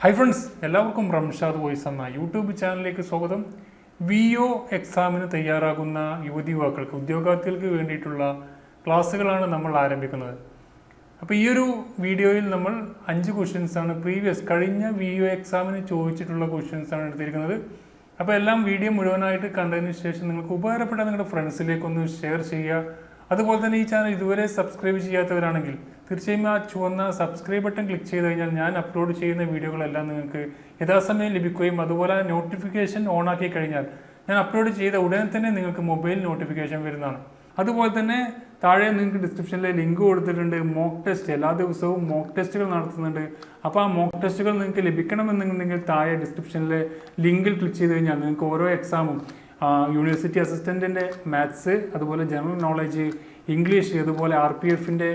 Hi friends, എല്ലാവർക്കും Ramshad voice എന്ന YouTube ചാനലിലേക്ക് സ്വാഗതം. VO എക്സാമിന് തയ്യാറാകുന്ന യുവതിയുവാക്കൾക്ക്, ഉദ്യോഗാർത്ഥികൾക്ക് വേണ്ടിയിട്ടുള്ള ക്ലാസ്സുകളാണ് നമ്മൾ ആരംഭിക്കുന്നത്. അപ്പോൾ ഈ ഒരു വീഡിയോയിൽ നമ്മൾ 5 ക്വസ്റ്റ്യൻസാണ് കഴിഞ്ഞ VO എക്സാമിന് ചോദിച്ചിട്ടുള്ള ക്വസ്റ്റ്യൻസാണ് എടുത്തിരിക്കുന്നത്. അപ്പോൾ എല്ലാം വീഡിയോ മുഴുവനായിട്ട് കണ്ടതിന് ശേഷം നിങ്ങൾക്ക് ഉപകാരപ്പെട്ട നിങ്ങളുടെ ഫ്രണ്ട്സിലേക്കൊന്ന് ഷെയർ ചെയ്യുക. അതുപോലെ തന്നെ ഈ ചാനൽ ഇതുവരെ സബ്സ്ക്രൈബ് ചെയ്യാത്തവരാണെങ്കിൽ തീർച്ചയായും ആ ചുവന്ന സബ്സ്ക്രൈബ് ബട്ടൺ ക്ലിക്ക് ചെയ്ത് കഴിഞ്ഞാൽ ഞാൻ അപ്ലോഡ് ചെയ്യുന്ന വീഡിയോകളെല്ലാം നിങ്ങൾക്ക് യഥാസമയം ലഭിക്കുകയും അതുപോലെ നോട്ടിഫിക്കേഷൻ ഓൺ ആക്കി കഴിഞ്ഞാൽ ഞാൻ അപ്ലോഡ് ചെയ്ത ഉടനെ തന്നെ നിങ്ങൾക്ക് മൊബൈൽ നോട്ടിഫിക്കേഷൻ വരുന്നതാണ്. അതുപോലെ തന്നെ താഴെ നിങ്ങൾക്ക് ഡിസ്ക്രിപ്ഷനിലെ ലിങ്ക് കൊടുത്തിട്ടുണ്ട്. മോക്ക് ടെസ്റ്റ് എല്ലാ ദിവസവും മോക്ക് ടെസ്റ്റുകൾ നടത്തുന്നുണ്ട്. അപ്പോൾ ആ മോക്ക് ടെസ്റ്റുകൾ നിങ്ങൾക്ക് ലഭിക്കണമെന്നുണ്ടെങ്കിൽ താഴെ ഡിസ്ക്രിപ്ഷനിലെ ലിങ്കിൽ ക്ലിക്ക് ചെയ്ത് കഴിഞ്ഞാൽ നിങ്ങൾക്ക് ഓരോ എക്സാമും യൂണിവേഴ്സിറ്റി അസിസ്റ്റൻറ്റിൻ്റെ മാത്സ്, അതുപോലെ ജനറൽ നോളജ്, ഇംഗ്ലീഷ്, അതുപോലെ RPFൻ്റെ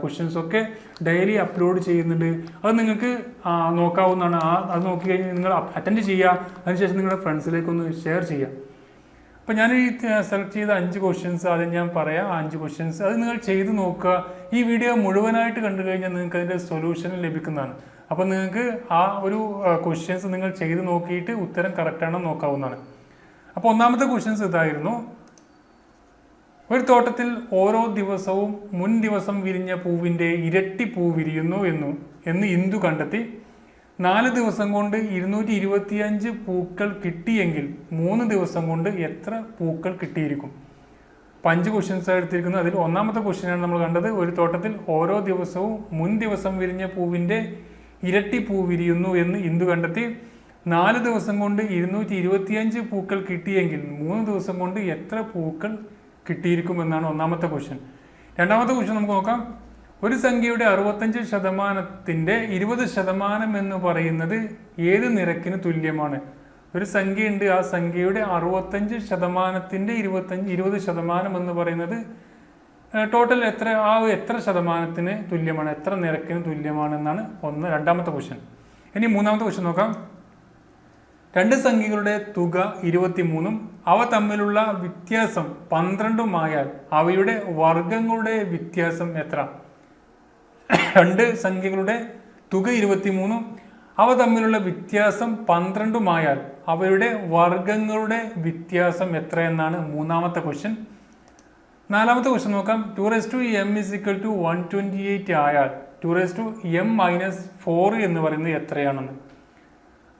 ക്വസ്റ്റ്യൻസൊക്കെ ഡെയിലി അപ്ലോഡ് ചെയ്യുന്നുണ്ട്. അത് നിങ്ങൾക്ക് നോക്കാവുന്നതാണ്. അത് നോക്കിക്കഴിഞ്ഞാൽ നിങ്ങൾ അറ്റൻഡ് ചെയ്യുക. അതിനുശേഷം നിങ്ങളുടെ ഫ്രണ്ട്സിലേക്കൊന്ന് ഷെയർ ചെയ്യുക. അപ്പോൾ ഞാൻ ഈ സെലക്ട് ചെയ്ത 5 ക്വസ്റ്റ്യൻസ് ആദ്യം ഞാൻ പറയാം. 5 ക്വസ്റ്റ്യൻസ് അത് നിങ്ങൾ ചെയ്ത് നോക്കുക. ഈ വീഡിയോ മുഴുവനായിട്ട് കണ്ടു കഴിഞ്ഞാൽ നിങ്ങൾക്ക് അതിൻ്റെ സൊല്യൂഷൻ ലഭിക്കുന്നതാണ്. അപ്പോൾ നിങ്ങൾക്ക് ആ ഒരു ക്വസ്റ്റ്യൻസ് നിങ്ങൾ ചെയ്ത് നോക്കിയിട്ട് ഉത്തരം കറക്റ്റാണോ നോക്കാവുന്നതാണ്. അപ്പോൾ ഒന്നാമത്തെ ക്വസ്റ്റ്യൻസ് ഇതായിരുന്നു: ഒരു തോട്ടത്തിൽ ഓരോ ദിവസവും മുൻ ദിവസം വിരിഞ്ഞ പൂവിൻ്റെ ഇരട്ടി പൂ വിരിയുന്നു എന്ന് ഇന്ദു കണ്ടെത്തി. 4 ദിവസം കൊണ്ട് 225 പൂക്കൾ കിട്ടിയെങ്കിൽ 3 ദിവസം കൊണ്ട് എത്ര പൂക്കൾ കിട്ടിയിരിക്കും? 5 ക്വസ്റ്റ്യൻസ് എടുത്തിരിക്കുന്നത്. അതിൽ ഒന്നാമത്തെ ക്വസ്റ്റ്യനാണ് നമ്മൾ കണ്ടത്. ഒരു തോട്ടത്തിൽ ഓരോ ദിവസവും മുൻ ദിവസം വിരിഞ്ഞ പൂവിൻ്റെ ഇരട്ടി പൂ വിരിയുന്നു എന്ന് ഇന്ദു കണ്ടെത്തി. 4 ദിവസം കൊണ്ട് 225 പൂക്കൾ കിട്ടിയെങ്കിൽ 3 ദിവസം കൊണ്ട് എത്ര പൂക്കൾ കിട്ടിയിരിക്കുമെന്നാണ് ഒന്നാമത്തെ ക്വസ്റ്റ്യൻ. രണ്ടാമത്തെ ക്വസ്റ്റ്യൻ നമുക്ക് നോക്കാം. ഒരു സംഖ്യയുടെ 65%ന്റെ 20% എന്ന് പറയുന്നത് ഏത് നിരക്കിന് തുല്യമാണ്? ഒരു സംഖ്യയുണ്ട്, ആ സംഖ്യയുടെ 65%ന്റെ 20% എന്ന് പറയുന്നത് ടോട്ടൽ എത്ര ശതമാനത്തിന് തുല്യമാണ്, എത്ര നിരക്കിന് തുല്യമാണ് എന്നാണ് രണ്ടാമത്തെ ക്വസ്റ്റ്യൻ. ഇനി മൂന്നാമത്തെ ക്വസ്റ്റ്യൻ നോക്കാം. 2 സംഖ്യകളുടെ തുക 23ഉം അവ തമ്മിലുള്ള വ്യത്യാസം 12ഉം ആയാൽ അവയുടെ വർഗങ്ങളുടെ വ്യത്യാസം എത്ര? 2 സംഖ്യകളുടെ തുക 23ഉം അവ തമ്മിലുള്ള വ്യത്യാസം 12ഉം ആയാൽ അവയുടെ വർഗങ്ങളുടെ വ്യത്യാസം എത്ര എന്നാണ് മൂന്നാമത്തെ ക്വസ്റ്റ്യൻ. നാലാമത്തെ ക്വസ്റ്റ്യൻ നോക്കാം. 2m = 128 ആയാൽ 2m - 4 എന്ന് പറയുന്നത് എത്രയാണെന്ന്.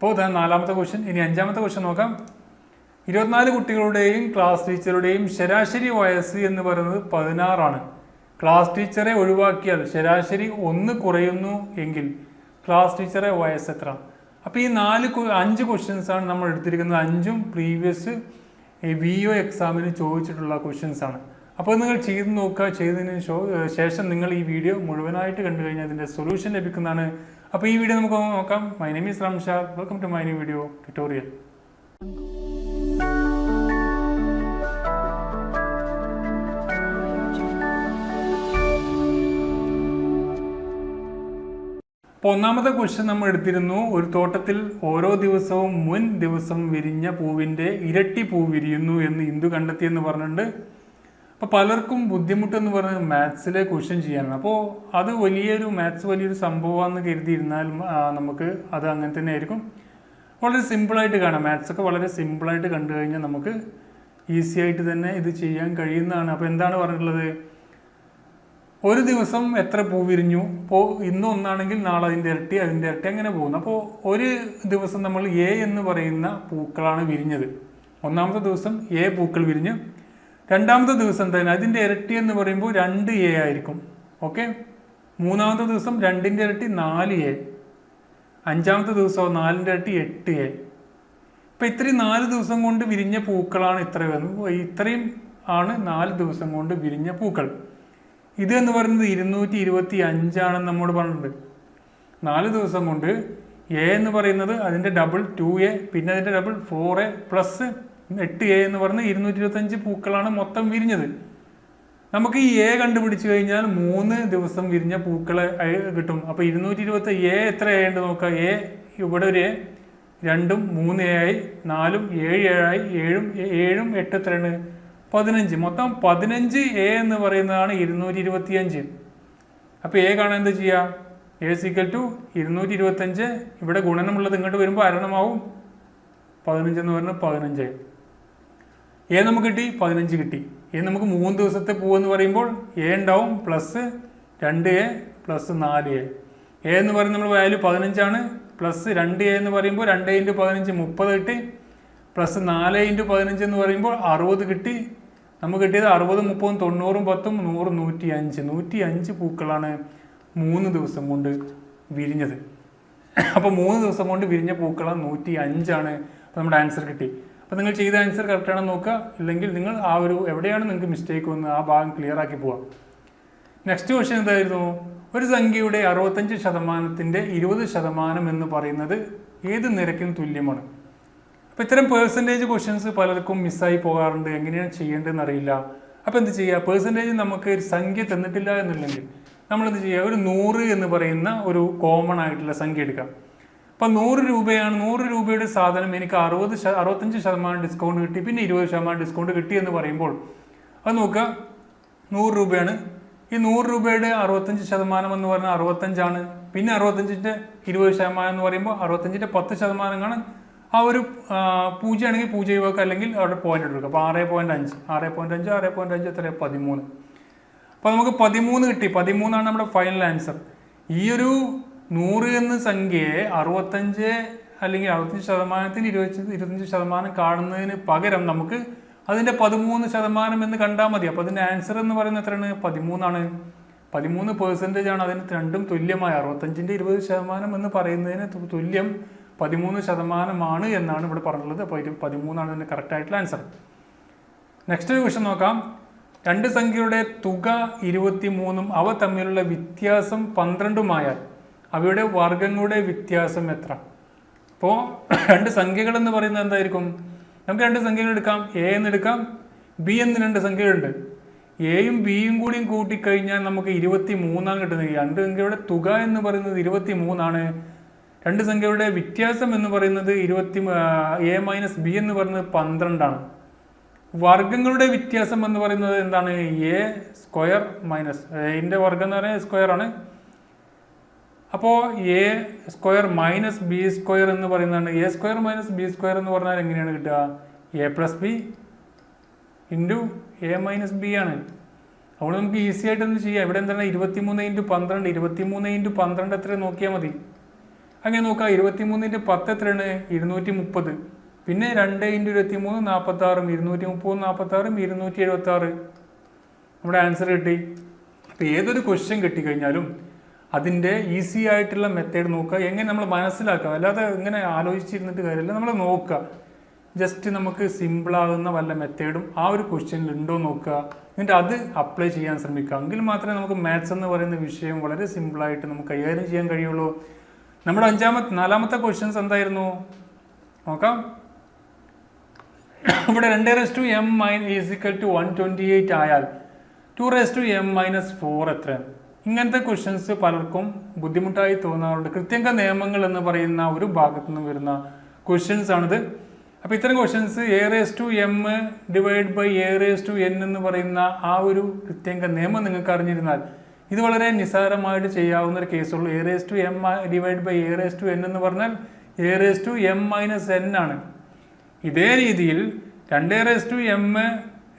അപ്പോൾ ഇതാണ് നാലാമത്തെ ക്വസ്റ്റ്യൻ. ഇനി അഞ്ചാമത്തെ ക്വസ്റ്റ്യൻ നോക്കാം. 24 കുട്ടികളുടെയും ക്ലാസ് ടീച്ചറുടെയും ശരാശരി വയസ്സ് എന്ന് പറയുന്നത് 16 ആണ്. ക്ലാസ് ടീച്ചറെ ഒഴിവാക്കിയാൽ ശരാശരി 1 കുറയുന്നു എങ്കിൽ ക്ലാസ് ടീച്ചറെ വയസ്സ് എത്ര? അപ്പോൾ ഈ 5 ക്വസ്റ്റ്യൻസ് ആണ് നമ്മൾ എടുത്തിരിക്കുന്നത്. 5ഉം പ്രീവിയസ് VO എക്സാമിന് ചോദിച്ചിട്ടുള്ള ക്വസ്റ്റ്യൻസ് ആണ്. അപ്പോൾ നിങ്ങൾ ചെയ്ത് നോക്കുക. ചെയ്തതിന് ശേഷം നിങ്ങൾ ഈ വീഡിയോ മുഴുവനായിട്ട് കണ്ടു കഴിഞ്ഞാൽ അതിൻ്റെ സൊല്യൂഷൻ ലഭിക്കുന്നതാണ്. അപ്പോൾ ഈ വീഡിയോ നമുക്ക് നോക്കാം. My name is Ramshad. Welcome to my new video tutorial. അപ്പോൾ ഒന്നാമത്തെ ക്വസ്റ്റ്യൻ നമ്മൾ എടുത്തിരുന്നു. ഒരു തോട്ടത്തിൽ ഓരോ ദിവസവും മുൻ ദിവസം വിരിഞ്ഞ പൂവിൻ്റെ ഇരട്ടി പൂ വിരിയുന്നു എന്ന് ഇന്ദു കണ്ടെത്തിയെന്ന് പറഞ്ഞിട്ടുണ്ട്. അപ്പോൾ പലർക്കും ബുദ്ധിമുട്ടെന്ന് പറഞ്ഞത് മാത്സിലെ ക്വസ്റ്റ്യൻ ചെയ്യാനാണ്. അപ്പോൾ അത് മാത്സ് വലിയൊരു സംഭവമാണെന്ന് കരുതിയിരുന്നാലും നമുക്ക് അത് അങ്ങനെ തന്നെ ആയിരിക്കും. വളരെ സിമ്പിളായിട്ട് കാണാം. മാത്സൊക്കെ വളരെ സിമ്പിളായിട്ട് കണ്ടു കഴിഞ്ഞാൽ നമുക്ക് ഈസി ആയിട്ട് തന്നെ ഇത് ചെയ്യാൻ കഴിയുന്നതാണ്. അപ്പോൾ എന്താണ് പറഞ്ഞിട്ടുള്ളത്? ഒരു ദിവസം എത്ര പൂ വിരിഞ്ഞു? ഇപ്പോൾ ഇന്ന് ഒന്നാണെങ്കിൽ നാളെ അതിൻ്റെ ഇരട്ടി അങ്ങനെ പോകുന്നു. അപ്പോൾ ഒരു ദിവസം നമ്മൾ A എന്ന് പറയുന്ന പൂക്കളാണ് വിരിഞ്ഞത്. ഒന്നാമത്തെ ദിവസം A പൂക്കൾ വിരിഞ്ഞു. രണ്ടാമത്തെ ദിവസം തന്നെ അതിൻ്റെ ഇരട്ടി എന്ന് പറയുമ്പോൾ 2A ആയിരിക്കും. ഓക്കെ. മൂന്നാമത്തെ ദിവസം 2ന്റെ ഇരട്ടി 4A. അഞ്ചാമത്തെ ദിവസം 4ന്റെ ഇരട്ടി 8A. ഇപ്പം ഇത്രയും 4 ദിവസം കൊണ്ട് വിരിഞ്ഞ പൂക്കളാണ് ഇത്രയും ആണ് 4 ദിവസം കൊണ്ട് വിരിഞ്ഞ പൂക്കൾ. ഇത് എന്ന് പറയുന്നത് 225 ആണെന്ന് നമ്മോട് പറഞ്ഞിട്ടുണ്ട്. 4 ദിവസം കൊണ്ട് A എന്ന് പറയുന്നത് അതിൻ്റെ ഡബിൾ 2A, പിന്നെ അതിൻ്റെ ഡബിൾ 4A പ്ലസ് 8A എന്ന് പറഞ്ഞ് 225 പൂക്കളാണ് മൊത്തം വിരിഞ്ഞത്. നമുക്ക് ഈ A കണ്ടുപിടിച്ച് കഴിഞ്ഞാൽ 3 ദിവസം വിരിഞ്ഞ പൂക്കളെ കിട്ടും. അപ്പോൾ 220 A എത്ര ആയിട്ട് നോക്കുക. A ഇവിടെ ഒരു A, 2ഉം 3A ആയി, 4ഉം 7A ആയി, 7ഉം 8 എത്രയാണ്? 15. മൊത്തം 15A എന്ന് പറയുന്നതാണ് 225. അപ്പോൾ A കാണാൻ എന്താ ചെയ്യുക? A equal to 225. ഇവിടെ ഗുണനമുള്ളത് ഇങ്ങോട്ട് വരുമ്പോൾ ഹരണമാവും 15 എന്ന് പറഞ്ഞാൽ 15. എ നമുക്ക് കിട്ടി 15 കിട്ടി. എ നമുക്ക് 3 ദിവസത്തെ പൂവെന്ന് പറയുമ്പോൾ എ ഉണ്ടാവും plus 2a plus 4a. A എന്ന് പറയുന്നത് നമ്മൾ വാല്യൂ 15 പ്ലസ് 2a എന്ന് പറയുമ്പോൾ 2 × 15 30 കിട്ടി, പ്ലസ് 4 × 15 എന്ന് പറയുമ്പോൾ 60 കിട്ടി. നമുക്ക് കിട്ടിയത് 60, 30, 90, 10, 100, 105. 105 പൂക്കളാണ് 3 ദിവസം കൊണ്ട് വിരിഞ്ഞത്. അപ്പോൾ 3 ദിവസം കൊണ്ട് വിരിഞ്ഞ പൂക്കളാണ് 105. അപ്പോൾ നമ്മുടെ ആൻസർ കിട്ടി. അപ്പോൾ നിങ്ങൾ ചെയ്ത ആൻസർ കറക്റ്റ് ആണെന്ന് നോക്കുക, ഇല്ലെങ്കിൽ നിങ്ങൾ ആ ഒരു എവിടെയാണ് നിങ്ങൾക്ക് മിസ്റ്റേക്ക് വന്ന് ആ ഭാഗം ക്ലിയർ ആക്കി പോവാം. നെക്സ്റ്റ് ക്വസ്റ്റ്യൻ എന്തായിരുന്നു? ഒരു സംഖ്യയുടെ 65%ന്റെ 20% എന്ന് പറയുന്നത് ഏത് നിരക്കിന് തുല്യമാണ്? അപ്പോൾ ഇത്തരം പേഴ്സൻറ്റേജ് ക്വസ്റ്റ്യൻസ് പലർക്കും മിസ്സായി പോകാറുണ്ട്. എങ്ങനെയാണ് ചെയ്യേണ്ടതെന്ന് അറിയില്ല. അപ്പോൾ എന്ത് ചെയ്യുക? പേഴ്സൻറ്റേജ് നമുക്ക് ഒരു സംഖ്യ തന്നിട്ടില്ല എന്നുണ്ടെങ്കിൽ നമ്മളെന്ത് ചെയ്യുക? ഒരു 100 എന്ന് പറയുന്ന ഒരു കോമൺ ആയിട്ടുള്ള സംഖ്യ എടുക്കാം. അപ്പം 100 രൂപയാണ്. 100 രൂപയുടെ സാധനം എനിക്ക് 65% ഡിസ്കൗണ്ട് കിട്ടി, പിന്നെ 20% ഡിസ്കൗണ്ട് കിട്ടി എന്ന് പറയുമ്പോൾ അത് നോക്കുക, 100 രൂപയാണ്. ഈ 100 രൂപയുടെ 65% എന്ന് പറഞ്ഞാൽ 65. പിന്നെ 65ന്റെ 20% എന്ന് പറയുമ്പോൾ 65ന്റെ 10% ആണ്. ആ ഒരു 0 ആണെങ്കിൽ 0 ഒഴിവാക്കുക, അല്ലെങ്കിൽ അവിടെ പോയിന്റ് എടുക്കുക. അപ്പോൾ 6.5 എത്ര? 13. അപ്പോൾ നമുക്ക് 13 കിട്ടി. 13 നമ്മുടെ ഫൈനൽ ആൻസർ. ഈ ഒരു 100 എന്ന സംഖ്യയെ 65 അല്ലെങ്കിൽ 65%ന് 25% കാണുന്നതിന് പകരം നമുക്ക് അതിൻ്റെ 13% എന്ന് കണ്ടാൽ മതി. അപ്പോൾ അതിൻ്റെ ആൻസർ എന്ന് പറയുന്നത് എത്രയാണ്? 13. 13% അതിന് രണ്ടും തുല്യമായ 65ന്റെ 20% എന്ന് പറയുന്നതിന് തുല്യം 13% എന്നാണ് ഇവിടെ പറഞ്ഞിട്ടുള്ളത്. അപ്പോൾ 13 ഇതിൻ്റെ കറക്റ്റ് ആയിട്ടുള്ള ആൻസർ. നെക്സ്റ്റ് ക്വസ്റ്റ്യൻ നോക്കാം. 2 സംഖ്യയുടെ തുക 23 അവ തമ്മിലുള്ള വ്യത്യാസം 12 അവയുടെ വർഗങ്ങളുടെ വ്യത്യാസം എത്ര? അപ്പോൾ 2 സംഖ്യകൾ എന്ന് പറയുന്നത് എന്തായിരിക്കും? നമുക്ക് 2 സംഖ്യകൾ എടുക്കാം. എ എന്ന് എടുക്കാം, ബി എന്ന് 2 സംഖ്യകളുണ്ട്. എയും ബിയും കൂടിയും കൂട്ടിക്കഴിഞ്ഞാൽ നമുക്ക് 23 കിട്ടുന്നത്. 2 സംഖ്യയുടെ തുക എന്ന് പറയുന്നത് 23. 2 സംഖ്യയുടെ വ്യത്യാസം എന്ന് പറയുന്നത് എ മൈനസ് ബി എന്ന് പറയുന്നത് 12. വർഗങ്ങളുടെ വ്യത്യാസം എന്ന് പറയുന്നത് എന്താണ്? എ സ്ക്വയർ മൈനസ് എന്റെ വർഗം എന്ന് പറയുന്നത് സ്ക്വയർ ആണ്. അപ്പോൾ A square minus B square എന്ന് പറയുന്നതാണ്. A square minus B square എന്ന് പറഞ്ഞാൽ എങ്ങനെയാണ് കിട്ടുക? A plus B into A minus B ആണ്. അതുകൊണ്ട് നമുക്ക് ഈസി ആയിട്ട് എന്ത് ചെയ്യാം? ഇവിടെ എന്താണ്? 23 × 12. 23 × 12 എത്ര നോക്കിയാൽ മതി. അങ്ങനെ നോക്കാം. 23 × 10 എത്രയാണ്? 230. പിന്നെ 2 × 23 46. 230 46 276. നമ്മുടെ ആൻസർ കിട്ടി. അപ്പോൾ ഏതൊരു ക്വസ്റ്റ്യൻ കിട്ടിക്കഴിഞ്ഞാലും അതിൻ്റെ ഈസി ആയിട്ടുള്ള മെത്തേഡ് നോക്കുക. എങ്ങനെ നമ്മൾ മനസ്സിലാക്കുക, അല്ലാതെ ഇങ്ങനെ ആലോചിച്ചിരുന്നിട്ട് കാര്യമില്ല. നമ്മൾ നോക്കുക. ജസ്റ്റ് നമുക്ക് സിമ്പിളാകുന്ന വല്ല മെത്തേഡും ആ ഒരു ക്വസ്റ്റ്യനിൽ ഉണ്ടോ നോക്കുക. എന്നിട്ട് അത് അപ്ലൈ ചെയ്യാൻ ശ്രമിക്കുക. എങ്കിൽ മാത്രമേ നമുക്ക് മാത്സ് എന്ന് പറയുന്ന വിഷയം വളരെ സിമ്പിളായിട്ട് നമുക്ക് കൈകാര്യം ചെയ്യാൻ കഴിയുള്ളൂ. നമ്മുടെ 4ാമത്തെ ക്വസ്റ്റ്യൻസ് എന്തായിരുന്നു നോക്കാം. ഇവിടെ 2m = 128 ആയാൽ 2m - 4 എത്ര? ഇങ്ങനത്തെ ക്വസ്റ്റ്യൻസ് പലർക്കും ബുദ്ധിമുട്ടായി തോന്നാറുണ്ട്. കൃത്യങ്ക നിയമങ്ങൾ എന്ന് പറയുന്ന ഒരു ഭാഗത്തു നിന്ന് വരുന്ന ക്വസ്റ്റ്യൻസ് ആണിത്. അപ്പോൾ ഇത്തരം ക്വസ്റ്റ്യൻസ് a⁻m / a⁻n എന്ന് പറയുന്ന ആ ഒരു കൃത്യങ്ക നിയമം നിങ്ങൾക്ക് അറിഞ്ഞിരുന്നാൽ ഇത് വളരെ നിസ്സാരമായിട്ട് ചെയ്യാവുന്ന ഒരു കേസുള്ളൂ. a⁻m / a⁻n എന്ന് പറഞ്ഞാൽ a⁻m - n ആണ്. ഇതേ രീതിയിൽ 2m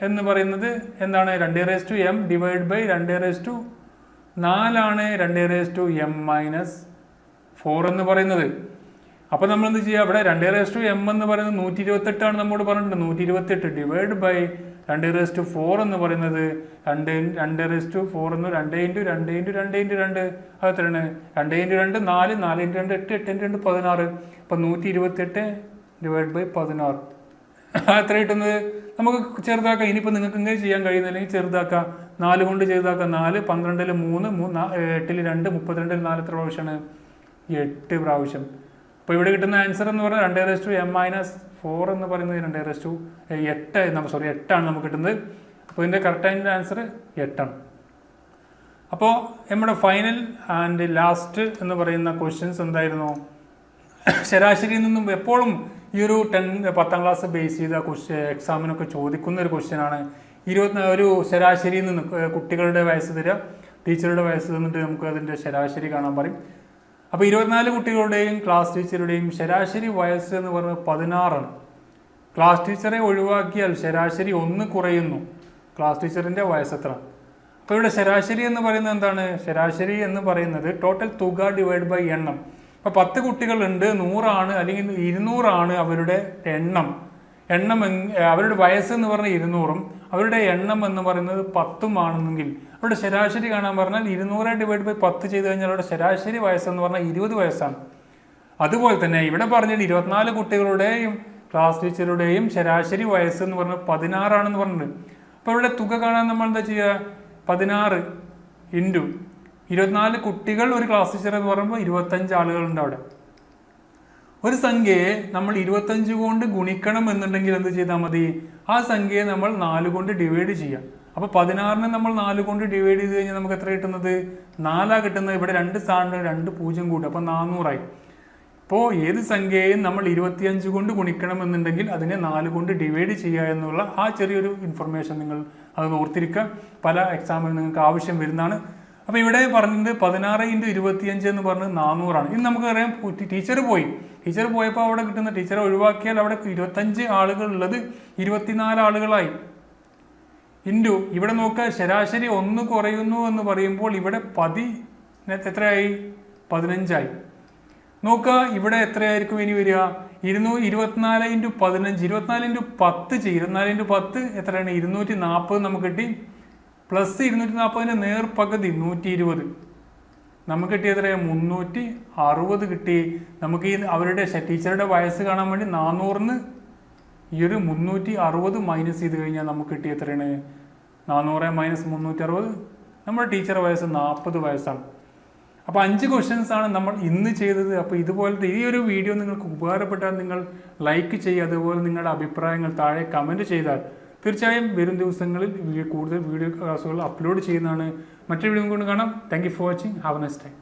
എന്ന് പറയുന്നത് എന്താണ്? 2m / 2 4 2m - 4 എന്ന് പറയുന്നത്. അപ്പോൾ നമ്മൾ എന്ത് ചെയ്യുക? അവിടെ 2m എന്ന് പറയുന്നത് 128 നമ്മോട് പറഞ്ഞിട്ടുണ്ട്. 128 ഡിവൈഡ് ബൈ 2 എന്ന് പറയുന്നത് 2 4 എന്ന് 2 × 2 × 2 × 2 അത് എത്രയാണ്? 2 × 2 4, 4 × 2 8, 8 × 2 16. അപ്പം 128 ഡിവൈഡ് ബൈ 16 എത്ര കിട്ടുന്നത്? നമുക്ക് ചെറുതാക്കാം. ഇനിയിപ്പോൾ നിങ്ങൾക്ക് ഇങ്ങനെ ചെയ്യാൻ കഴിയുന്നില്ലെങ്കിൽ ചെറുതാക്കാം. 4 കൊണ്ട് ചെറുതാക്കാം. 4 12 3 8 2 32 4 എത്ര പ്രാവശ്യമാണ്? 8 പ്രാവശ്യം. അപ്പോൾ ഇവിടെ കിട്ടുന്ന ആൻസർ എന്ന് പറഞ്ഞാൽ 2m - 4 എന്ന് പറയുന്നത് 8 ആണ് നമുക്ക് കിട്ടുന്നത്. അപ്പോൾ ഇതിൻ്റെ കറക്റ്റ് ആൻസർ 8 ആണ്. അപ്പോൾ നമ്മുടെ ഫൈനൽ ആൻഡ് ലാസ്റ്റ് എന്ന് പറയുന്ന ക്വസ്റ്റ്യൻസ് എന്തായിരുന്നു? ശരാശരിയിൽ നിന്നും എപ്പോഴും ഈ ഒരു 10ാം ക്ലാസ് ബേസ് ചെയ്ത എക്സാമിനൊക്കെ ചോദിക്കുന്ന ഒരു ക്വസ്റ്റ്യൻ ആണ്. ഒരു ശരാശരിയിൽ നിന്ന് കുട്ടികളുടെ വയസ്സ് തരിക, ടീച്ചറുടെ വയസ്സ് തന്നിട്ട് നമുക്ക് അതിൻ്റെ ശരാശരി കാണാൻ പറയും. അപ്പോൾ 24 കുട്ടികളുടെയും ക്ലാസ് ടീച്ചറുടെയും ശരാശരി വയസ്സ് എന്ന് പറയുന്നത് 16 ആണ്. ക്ലാസ് ടീച്ചറെ ഒഴിവാക്കിയാൽ ശരാശരി 1 കുറയുന്നു. ക്ലാസ് ടീച്ചറിൻ്റെ വയസ്സ് എത്ര? അപ്പോൾ ഇവിടെ ശരാശരി എന്ന് പറയുന്നത് എന്താണ്? ശരാശരി എന്ന് പറയുന്നത് ടോട്ടൽ തുക ഡിവൈഡ് ബൈ എണ്ണം. അപ്പോൾ 10 കുട്ടികളുണ്ട്, 100 ആണ് അല്ലെങ്കിൽ 200 ആണ് അവരുടെ എണ്ണം. അവരുടെ വയസ്സ് എന്ന് പറഞ്ഞാൽ 200-ഉം അവരുടെ എണ്ണം എന്ന് പറയുന്നത് 10-ഉം ആണെന്നെങ്കിൽ അവരുടെ ശരാശരി കാണാൻ പറഞ്ഞാൽ 200 ഡിവൈഡ് ബൈ 10 ചെയ്ത് കഴിഞ്ഞാൽ അവരുടെ ശരാശരി വയസ്സെന്ന് പറഞ്ഞാൽ 20 വയസ്സാണ്. അതുപോലെ തന്നെ ഇവിടെ പറഞ്ഞിട്ട് 24 കുട്ടികളുടെയും ക്ലാസ് ടീച്ചറുടെയും ശരാശരി വയസ്സ് എന്ന് പറഞ്ഞാൽ 16 ആണെന്ന് പറഞ്ഞിട്ടുണ്ട്. അപ്പോൾ ഇവിടെ തുക കാണാൻ നമ്മൾ എന്താ ചെയ്യുക? 16 ഇൻറ്റു 24 കുട്ടികൾ ഒരു ക്ലാസ് ടീച്ചർ എന്ന് പറയുമ്പോൾ 25 ആളുകളുണ്ട് അവിടെ. ഒരു സംഖ്യയെ നമ്മൾ 25 കൊണ്ട് ഗുണിക്കണം എന്നുണ്ടെങ്കിൽ എന്ത് ചെയ്താൽ മതി? ആ സംഖ്യയെ നമ്മൾ 4 കൊണ്ട് ഡിവൈഡ് ചെയ്യാം. അപ്പോൾ 16-നെ നമ്മൾ 4 കൊണ്ട് ഡിവൈഡ് ചെയ്ത് കഴിഞ്ഞാൽ നമുക്ക് എത്ര കിട്ടുന്നത്? 4 കിട്ടുന്നത്. ഇവിടെ 2 സ്ഥാനം 2 0 കൂട്ടും, അപ്പോൾ 400 ഇപ്പോൾ ഏത് സംഖ്യയെയും നമ്മൾ 25 കൊണ്ട് ഗുണിക്കണം എന്നുണ്ടെങ്കിൽ അതിനെ 4 കൊണ്ട് ഡിവൈഡ് ചെയ്യുക എന്നുള്ള ആ ചെറിയൊരു ഇൻഫർമേഷൻ നിങ്ങൾ അത് ഓർത്തിരിക്കുക. പല എക്സാമിനും നിങ്ങൾക്ക് ആവശ്യം വരുന്നതാണ്. അപ്പോൾ ഇവിടെ പറഞ്ഞത് 16 × 25 എന്ന് പറഞ്ഞത് 400 ആണ്. ഇനി നമുക്കറിയാം ടീച്ചർ പോയപ്പോൾ അവിടെ കിട്ടുന്ന ടീച്ചറെ ഒഴിവാക്കിയാൽ അവിടെ 25 ആളുകൾ ഉള്ളത് 24 ആളുകളായി. ഇൻറ്റു ഇവിടെ നോക്കുക, ശരാശരി 1 കുറയുന്നു എന്ന് പറയുമ്പോൾ ഇവിടെ എത്രയായി? 15 നോക്കുക. ഇവിടെ എത്രയായിരിക്കും ഇനി വരിക? 24 × 15, 24 × 10 ചെയ്യും. 24 × 10 എത്രയാണ്? 240 നമുക്ക് കിട്ടി. പ്ലസ് 240-ന്റെ നേർപകുതി 120 നമുക്ക് കിട്ടി. എത്രയാണ്? 360 കിട്ടി. നമുക്ക് ഈ അവരുടെ ടീച്ചറുടെ വയസ്സ് കാണാൻ വേണ്ടി 400-ന് ഈ ഒരു 360 മൈനസ് ചെയ്ത് കഴിഞ്ഞാൽ നമുക്ക് കിട്ടി എത്രയാണ്? 400 മൈനസ് 360, നമ്മുടെ ടീച്ചറുടെ വയസ്സ് 40 വയസ്സാണ്. അപ്പോൾ 5 ക്വസ്റ്റ്യൻസ് ആണ് നമ്മൾ ഇന്ന് ചെയ്തത്. അപ്പോൾ ഇതുപോലത്തെ ഈ ഒരു വീഡിയോ നിങ്ങൾക്ക് ഉപകാരപ്പെട്ടാൽ നിങ്ങൾ ലൈക്ക് ചെയ്യുക. അതുപോലെ നിങ്ങളുടെ അഭിപ്രായങ്ങൾ താഴെ കമൻറ്റ് ചെയ്താൽ തീർച്ചയായും വരും ദിവസങ്ങളിൽ കൂടുതൽ വീഡിയോ ക്ലാസ്സുകൾ അപ്ലോഡ് ചെയ്യുന്നതാണ്. മറ്റൊരു വീഡിയോ കൊണ്ട് കാണാം. Thank you for watching. Have A nice time.